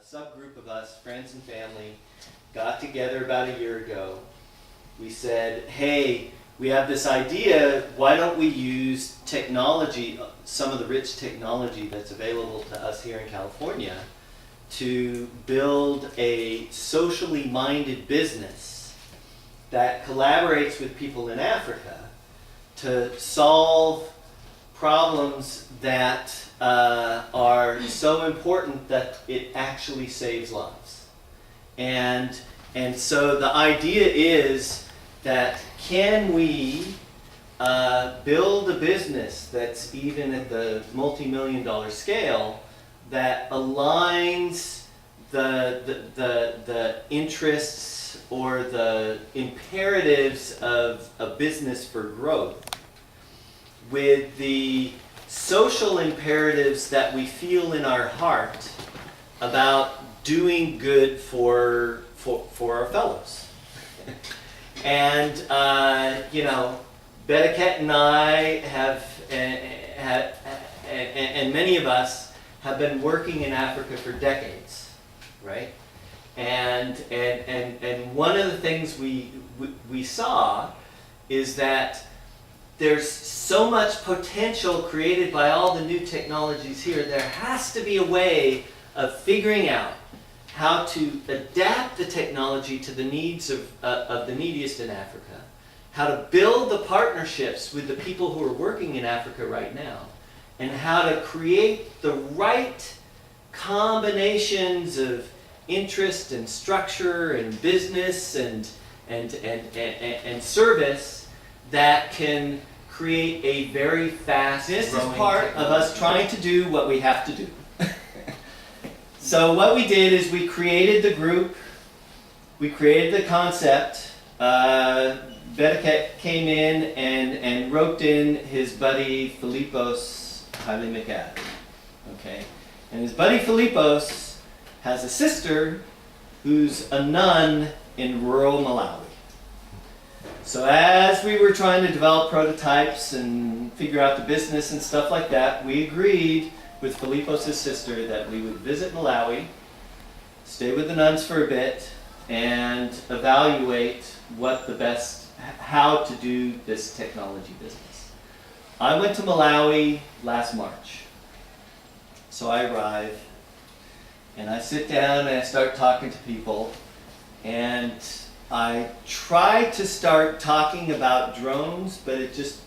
subgroup of us, friends and family, got together about a year ago. We said, hey, we have this idea, why don't we use technology, some of the rich technology that's available to us here in California, to build a socially minded business that collaborates with people in Africa to solve problems that are so important that it actually saves lives. And so the idea is that can we build a business that's even at the multi-million-dollar scale that aligns the interests or the imperatives of a business for growth with the social imperatives that we feel in our heart about doing good for our fellows. And you know, Bediket and I have, and many of us have been working in Africa for decades, right? And one of the things we saw is that there's so much potential created by all the new technologies here. There has to be a way of figuring out how to adapt the technology to the needs of the neediest in Africa, how to build the partnerships with the people who are working in Africa right now, and how to create the right combinations of interest and structure and business and service that can create a very fast growing. This is part of us trying to do what we have to do. So what we did is we created the group, we created the concept. Bediket came in and roped in his buddy Philippos Haile McAdam. Okay? And his buddy Philippos has a sister who's a nun in rural Malawi. So as we were trying to develop prototypes and figure out the business and stuff like that, we agreed with Philippos' sister that we would visit Malawi, stay with the nuns for a bit, and evaluate how to do this technology business. I went to Malawi last March. So I arrive, and I sit down and I start talking to people, and I tried to start talking about drones, but it just,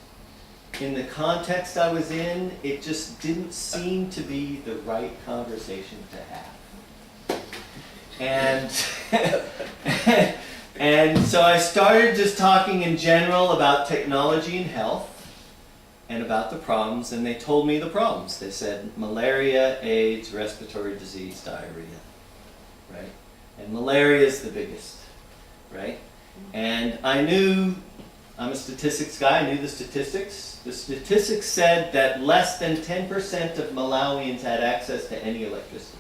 in the context I was in, it just didn't seem to be the right conversation to have. And so I started just talking in general about technology and health and about the problems, and they told me the problems. They said malaria, AIDS, respiratory disease, diarrhea, right? And malaria is the biggest. Right? And I knew, I'm a statistics guy, I knew the statistics. The statistics said that less than 10% of Malawians had access to any electricity.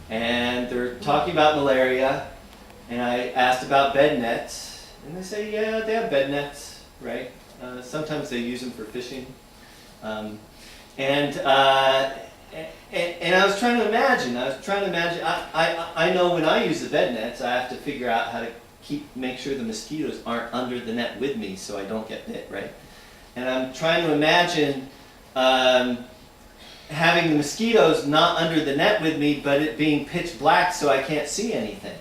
And they're talking about malaria, and I asked about bed nets, and they say, yeah, they have bed nets, right? Sometimes they use them for fishing. And I was trying to imagine, I know when I use the bed nets, I have to figure out how to make sure the mosquitoes aren't under the net with me so I don't get bit, right? And I'm trying to imagine having the mosquitoes not under the net with me, but it being pitch black so I can't see anything.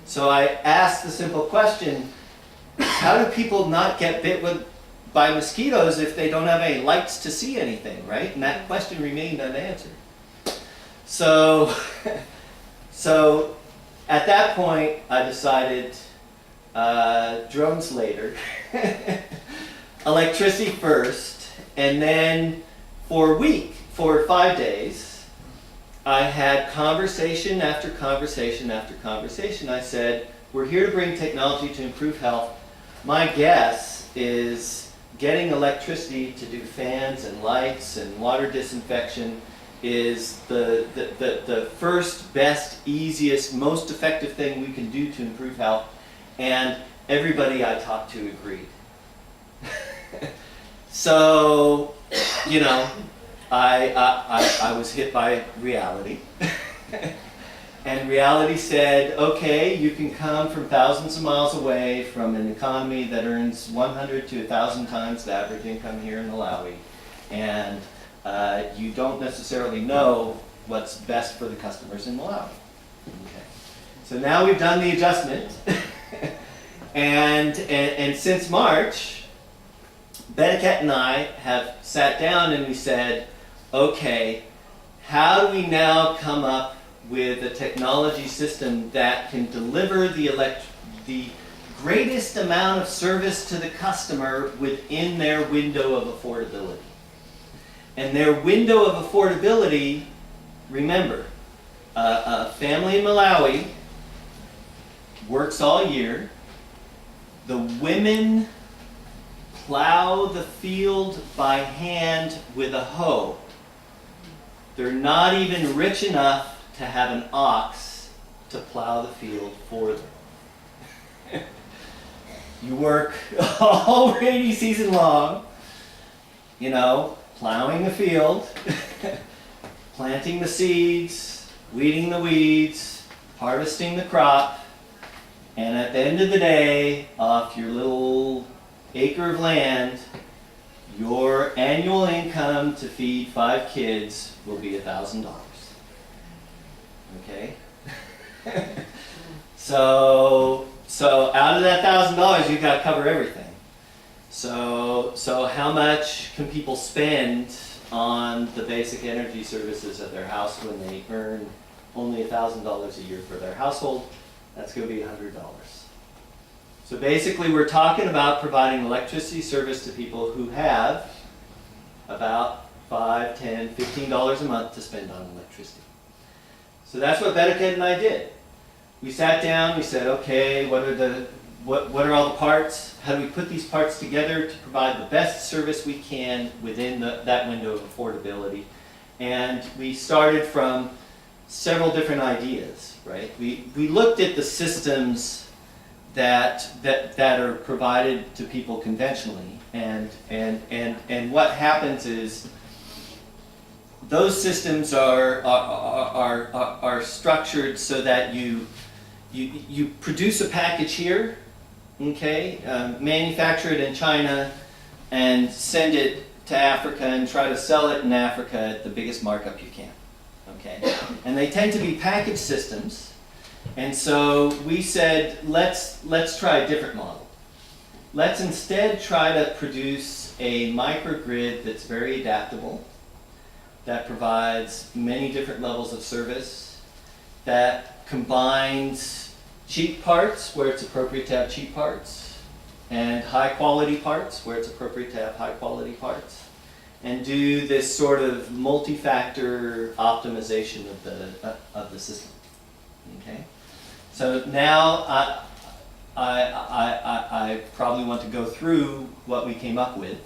So I asked the simple question, how do people not get bit by mosquitoes if they don't have any lights to see anything, right? And that question remained unanswered. So at that point, I decided drones later, electricity first, and then for 5 days, I had conversation after conversation after conversation. I said, we're here to bring technology to improve health. My guess is getting electricity to do fans and lights and water disinfection is the first, best, easiest, most effective thing we can do to improve health. And everybody I talked to agreed. So, you know, I was hit by reality. And reality said, okay, you can come from thousands of miles away from an economy that earns 100 to 1,000 times the average income here in Malawi. And you don't necessarily know what's best for the customers in Malawi. Okay. So now we've done the adjustment. and since March, Betiket and I have sat down and we said, okay, how do we now come up with a technology system that can deliver the greatest amount of service to the customer within their window of affordability? And their window of affordability, remember, a family in Malawi works all year. The women plow the field by hand with a hoe. They're not even rich enough to have an ox to plow the field for them. You work all rainy season long, you know, plowing the field, planting the seeds, weeding the weeds, harvesting the crop, and at the end of the day, off your little acre of land, your annual income to feed 5 kids will be $1,000. Okay? So out of that $1,000, you've got to cover everything. So how much can people spend on the basic energy services of their house when they earn only $1,000 a year for their household? That's going to be $100. So basically we're talking about providing electricity service to people who have about $5, $10, $15 a month to spend on electricity. So that's what Betiket and I did. We sat down, we said, okay, what are all the parts? How do we put these parts together to provide the best service we can within that window of affordability? And we started from several different ideas, right? We looked at the systems that are provided to people conventionally, and what happens is those systems are structured so that you produce a package here, okay, manufacture it in China, and send it to Africa and try to sell it in Africa at the biggest markup you can, okay? And they tend to be package systems, and so we said, let's try a different model. Let's instead try to produce a microgrid that's very adaptable, that provides many different levels of service, that combines cheap parts where it's appropriate to have cheap parts, and high quality parts where it's appropriate to have high quality parts, and do this sort of multi-factor optimization of the system. Okay? So now I probably want to go through what we came up with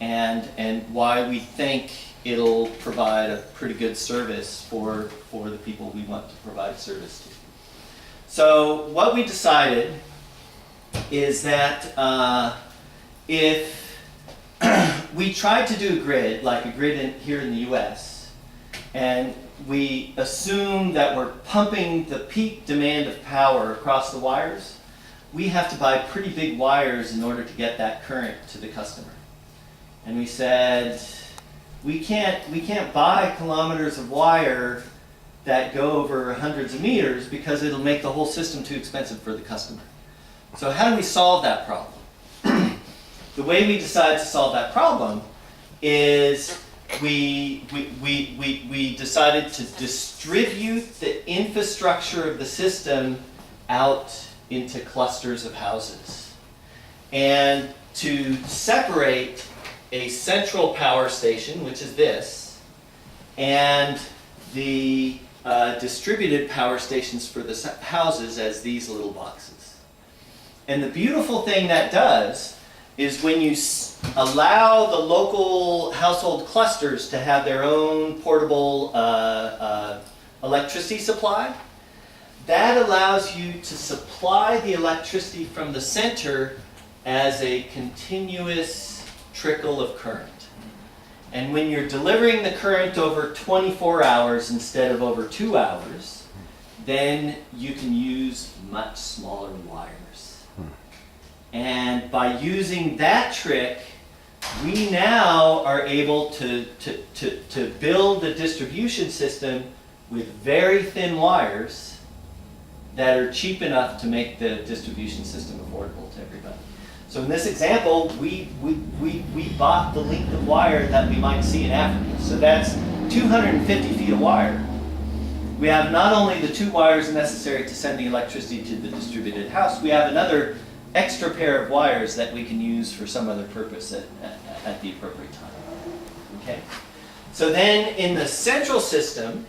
and why we think it'll provide a pretty good service for the people we want to provide service to. So what we decided is that if we tried to do a grid, like a grid here in the US, and we assume that we're pumping the peak demand of power across the wires, we have to buy pretty big wires in order to get that current to the customer. And we said, we can't buy kilometers of wire that go over hundreds of meters because it'll make the whole system too expensive for the customer. So how do we solve that problem? The way we decided to solve that problem is we decided to distribute the infrastructure of the system out into clusters of houses, and to separate a central power station, which is this, and the distributed power stations for the houses as these little boxes. And the beautiful thing that does is when you allow the local household clusters to have their own portable electricity supply, that allows you to supply the electricity from the center as a continuous trickle of current. And when you're delivering the current over 24 hours instead of over 2 hours, then you can use much smaller wires. And by using that trick, we now are able to build the distribution system with very thin wires that are cheap enough to make the distribution system affordable to everybody. So in this example, we bought the length of wire that we might see in Africa. So that's 250 feet of wire. We have not only the 2 wires necessary to send the electricity to the distributed house, we have another extra pair of wires that we can use for some other purpose at the appropriate time. Okay? So then in the central system,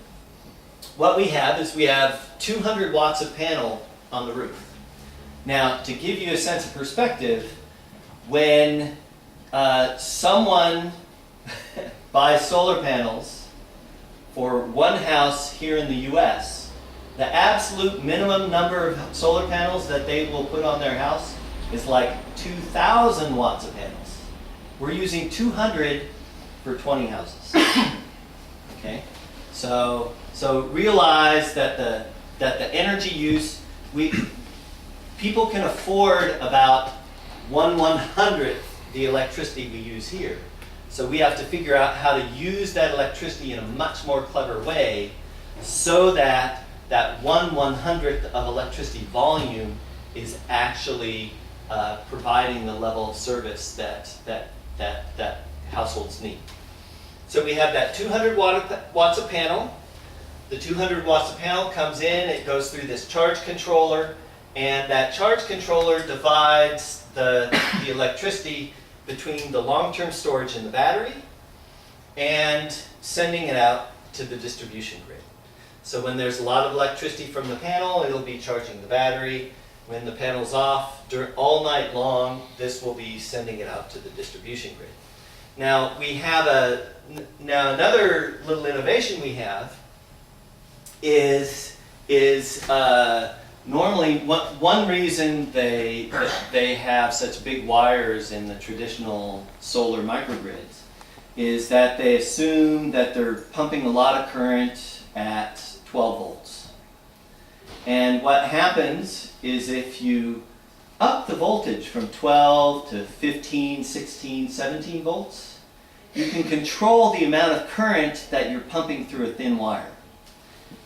what we have is we have 200 watts of panel on the roof. Now, to give you a sense of perspective, when someone buys solar panels for one house here in the US, the absolute minimum number of solar panels that they will put on their house is like 2,000 watts of panels. We're using 200 for 20 houses. Okay? So realize that the energy use, people can afford about 1/100th the electricity we use here. So we have to figure out how to use that electricity in a much more clever way so that that 1/100th of electricity volume is actually providing the level of service that households need. So we have that 200 watts of panel. The 200 watts of panel comes in, it goes through this charge controller, and that charge controller divides the electricity between the long-term storage in the battery and sending it out to the distribution grid. So when there's a lot of electricity from the panel, it'll be charging the battery. When the panel's off, all night long, this will be sending it out to the distribution grid. Now we have another little innovation we have is normally one reason they have such big wires in the traditional solar microgrids is that they assume that they're pumping a lot of current at 12 volts. And what happens is if you up the voltage from 12 to 15, 16, 17 volts, you can control the amount of current that you're pumping through a thin wire.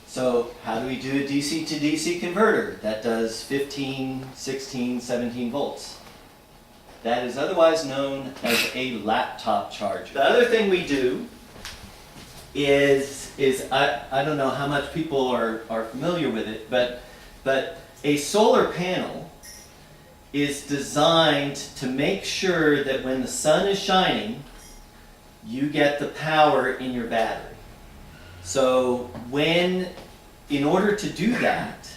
So how do we do a DC to DC converter that does 15, 16, 17 volts? That is otherwise known as a laptop charger. The other thing we do is I don't know how much people are familiar with it, but a solar panel is designed to make sure that when the sun is shining, you get the power in your battery. So in order to do that,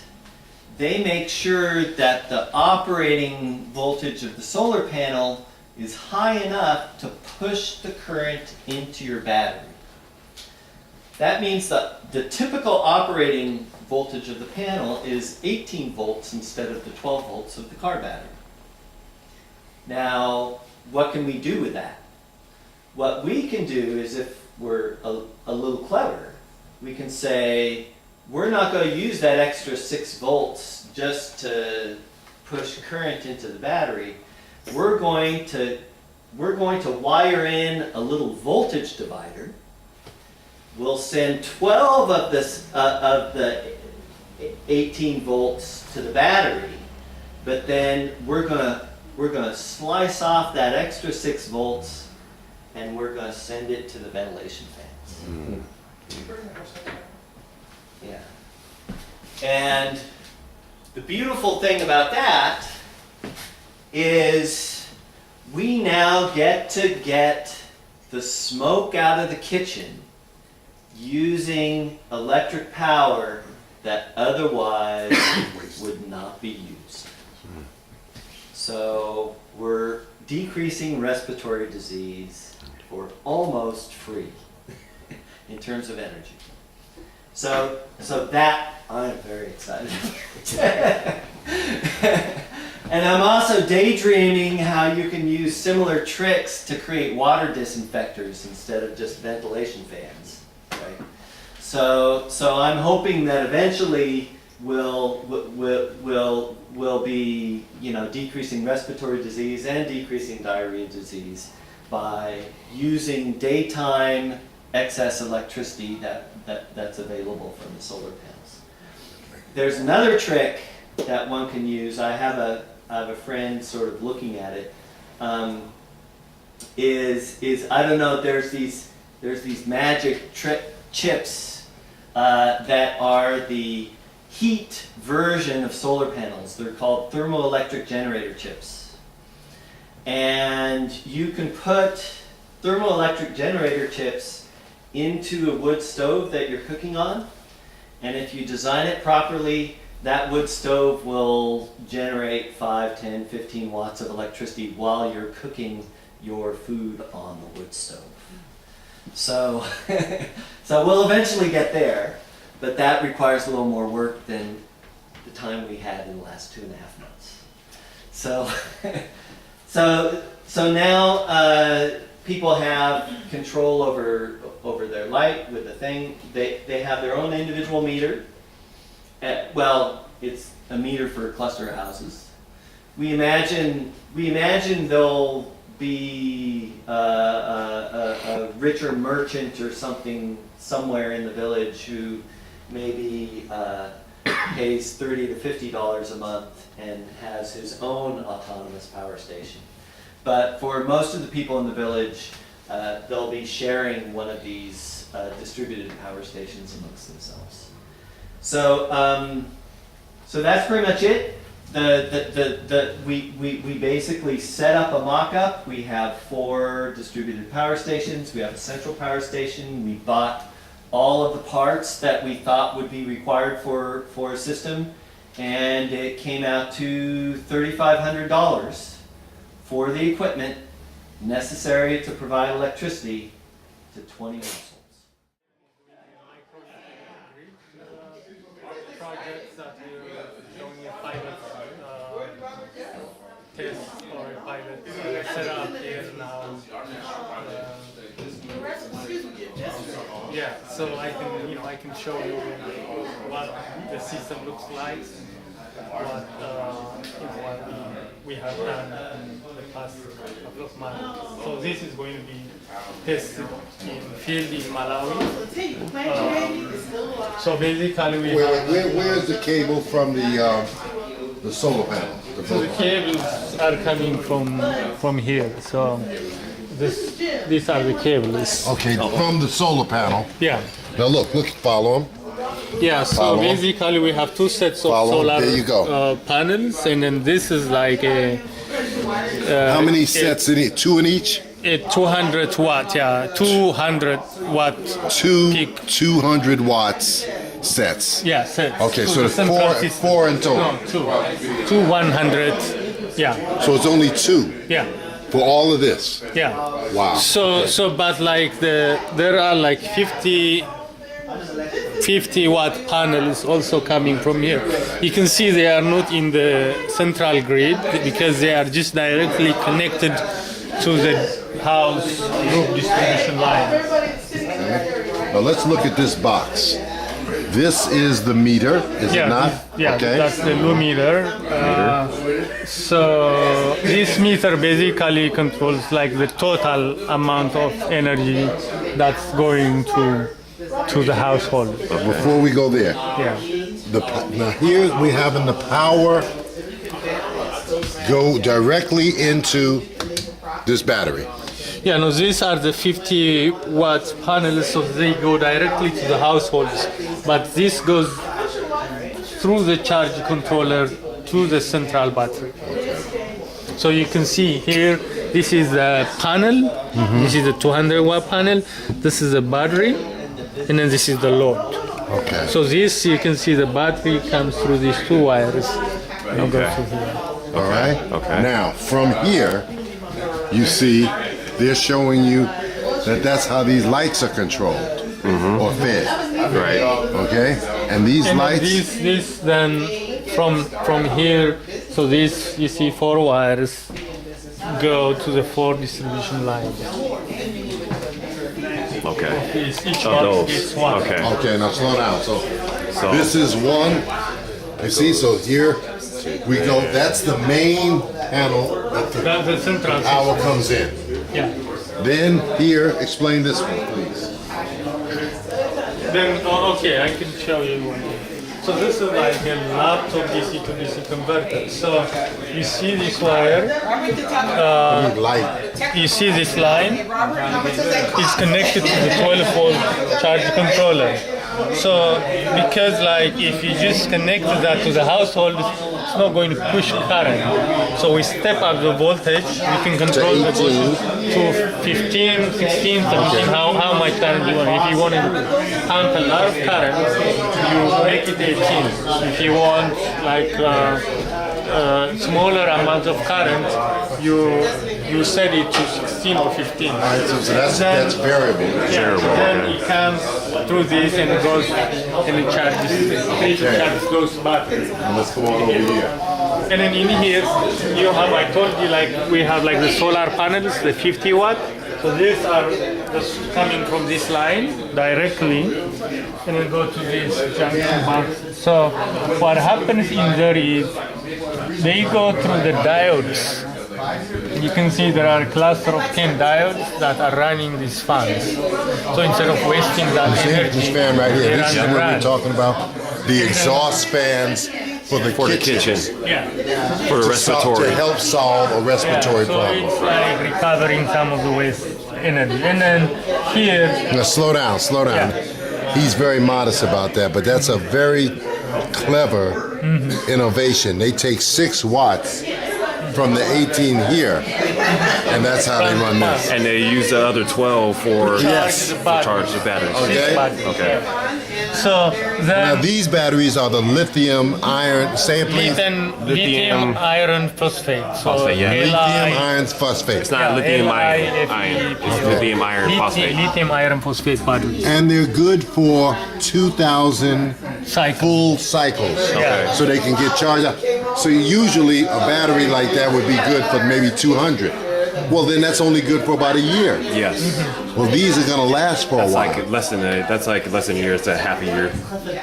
they make sure that the operating voltage of the solar panel is high enough to push the current into your battery. That means that the typical operating voltage of the panel is 18 volts instead of the 12 volts of the car battery. Now, what can we do with that? What we can do is, if we're a little clever, we can say, we're not going to use that extra 6 volts just to push current into the battery. We're going to wire in a little voltage divider. We'll send 12 of the 18 volts to the battery, but then we're gonna slice off that extra 6 volts, and we're gonna send it to the ventilation fans. Mm. Yeah. And the beautiful thing about that is we now get to get the smoke out of the kitchen using electric power that otherwise would not be used. So we're decreasing respiratory disease for almost free in terms of energy. So that I'm very excited about. And I'm also daydreaming how you can use similar tricks to create water disinfectors instead of just ventilation fans. Right? So I'm hoping that eventually will be, you know, decreasing respiratory disease and decreasing diarrhea disease by using daytime excess electricity that's available from the solar panels. There's another trick that one can use. I have a friend sort of looking at it. Is I don't know. There's these magic chips that are the heat version of solar panels. They're called thermoelectric generator chips, and you can put thermoelectric generator chips into a wood stove that you're cooking on, and if you design it properly, that wood stove will generate 5, 10, 15 watts of electricity while you're cooking your food on the wood stove. So, so we'll eventually get there, but that requires a little more work than the time we had in the last 2.5 months. So, so now people have control over their light with the thing. They have their own individual meter. Well, it's a meter for a cluster of houses. We imagine they'll be a richer merchant or something somewhere in the village who maybe pays $30 to $50 a month and has his own autonomous power station. But for most of the people in the village, they'll be sharing one of these distributed power stations amongst themselves. So, so that's pretty much it. We basically set up a mock-up. We have 4 distributed power stations. We have a central power station. We bought all of the parts that we thought would be required for a system, and it came out to $3,500 for the equipment necessary to provide electricity to 20 households. Projects that you're showing a pilot test or a pilot setup here now. Yeah, so I can show you what the system looks like, what what we have done in the past couple of months. So this is going to be tested in field in Malawi. So basically we where's the cable from the solar panel? So the cables are coming from here. So these are the cables. Okay, from the solar panel. Yeah. Now look, follow them. Yeah, so Follow. basically we have 2 sets of Follow. solar There you go. panels, and then this is like a How many sets in it? 2 in each? 200 watt, yeah, 200 watt peak. 200 watts sets. Yeah, sets. Okay, so the there's central system. four in total. No, two 100, yeah, So it's only 2 yeah, for all of this. yeah. Wow. So but like there are like 50 watt panels also coming from here. You can see they are not in the central grid because they are just directly connected to the house group distribution line. Now let's look at this box. This is the meter, is it not? Yeah, Okay. that's the low meter. So this meter basically controls like the total amount of energy that's going to the household. But before we go there, Yeah. now here we have in the power go directly into this battery. Yeah, no, these are the 50 watt panels, so they go directly to the households. But this goes through the charge controller to the central battery. So you can see here, this is the panel. This is the 200 watt panel. This is the battery, and then this is the load. Okay. So this, you can see the battery comes through these 2 wires and goes through here. All right. Okay. Now from here, you see they're showing you that that's how these lights are controlled or fed. Right. Okay. And these And lights. this then from here, so this, you see 4 wires go to the 4 distribution lines. Okay. Each Of one those. is one. Okay. Okay. Now slow down. So So this is one. You see, so here we go. That's the main panel that That's the central the power comes in. Yeah. Then here, explain this one, please. Then, okay, I can show you one. So this is like a laptop DC to DC converter. So you see this wire, Light. you see this line, it's connected to the 12-volt charge controller. So because like if you just connect that to the household, it's not going to push current. So we step up the voltage, we can control the voltage to 15, 16, 17, how much current you want. If you want to pump a lot of current, you make it 18. If you want like smaller amount of current, you set it to 16 or 15. Alright, so that's variable. Yeah, so then it comes through this and it goes and it charges. It charges those batteries. And let's go on over here. And then in here, you have, I told you, like we have like the solar panels, the 50 watt. So these are just coming from this line directly, and then go to this junction box. So what happens in there is they go through the diodes. You can see there are a cluster of 10 diodes that are running these fans. So instead of wasting that See, energy, this fan right here, they this is run what we're run. talking about. The exhaust fans for the kitchen. Yeah. For the To respiratory. help solve a respiratory so problem. it's like recovering some of the waste energy. And then here, Now slow down, slow down. He's very modest about that, but that's a very clever innovation. They take 6 watts from the 18 here, and that's how they run this. And they use the other 12 for Yes. to charge the batteries. Okay. Okay. so Now then these batteries are the lithium iron. Say it please. lithium iron phosphate. So Phosphate, yeah. Lithium iron phosphate. It's not lithium iron. It's lithium iron phosphate. Lithium iron phosphate batteries. And they're good for 2,000 Cycle. full cycles. Okay. So they can get charged up. So usually a battery like that would be good for maybe 200. Well, then that's only good for about a year. Yes. Well, these are gonna last for a That's while. like less than a year. It's a half a year.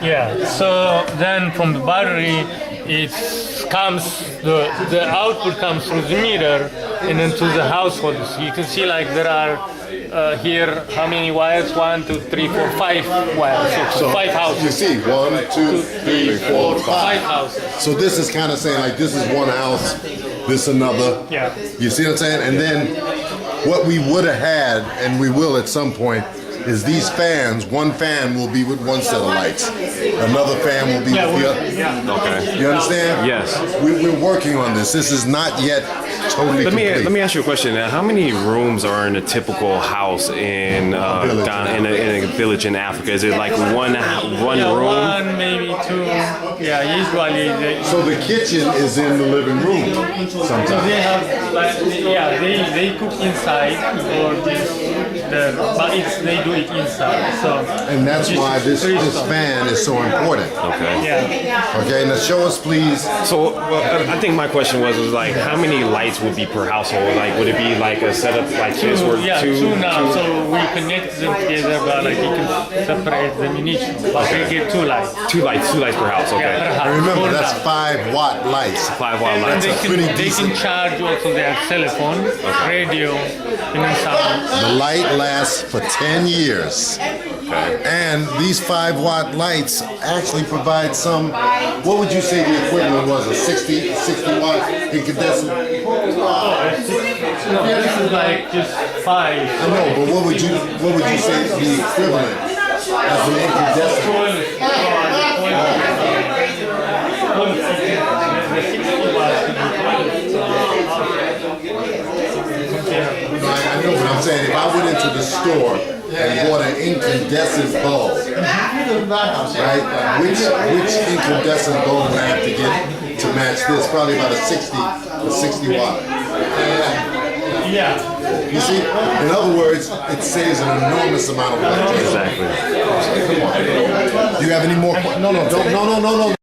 Yeah. So then from the battery, it comes the output comes through the meter and then to the households. You can see like there are here how many wires? 1, 2, 3, 4, 5 wires. So 5 You houses. see, 1, 2, 3, 4, 5 5. houses. So this is kind of saying like this is one house, this another. Yeah. You see what I'm saying? And then what we would have had, and we will at some point, is these fans. One fan will be with one set of lights. Another fan will be with the other. Yeah. Okay. You understand? Yes. We're working on this. This is not yet totally complete. Let me ask you a question. How many rooms are in a typical house in village. in a village in Africa? Is it like one room? 1, maybe 2. Yeah. Usually So the kitchen is in the living room So sometimes. they have like they cook inside or but they do it inside. So And that's just why this freestyle. fan is so important. Okay. Yeah. Okay, now show us please. So I think my question was like, how many lights would be per household? Like, would it be like a setup like this, or Yeah, two now. So we connect them together, but like you can separate them in each. But we get 2 lights. two lights per house? Okay. Per house. And remember, Full that's house. 5-watt lights. 5 watt And then lights. they can charge also their cell phone, radio, and then sound. The light lasts for 10 years. And these 5-watt lights actually provide some, what would you say the equivalent was, a 60 watt incandescent? No, this is like just 5. I know, but what would you say the equivalent as an incandescent? I know what I'm saying. If I went into the store and bought an incandescent bulb, right? Which incandescent bulb would I have to get to match this? Probably about a 60 watt. Yeah. You see? In other words, it saves an enormous amount of electricity. Exactly. Do you have any more? No,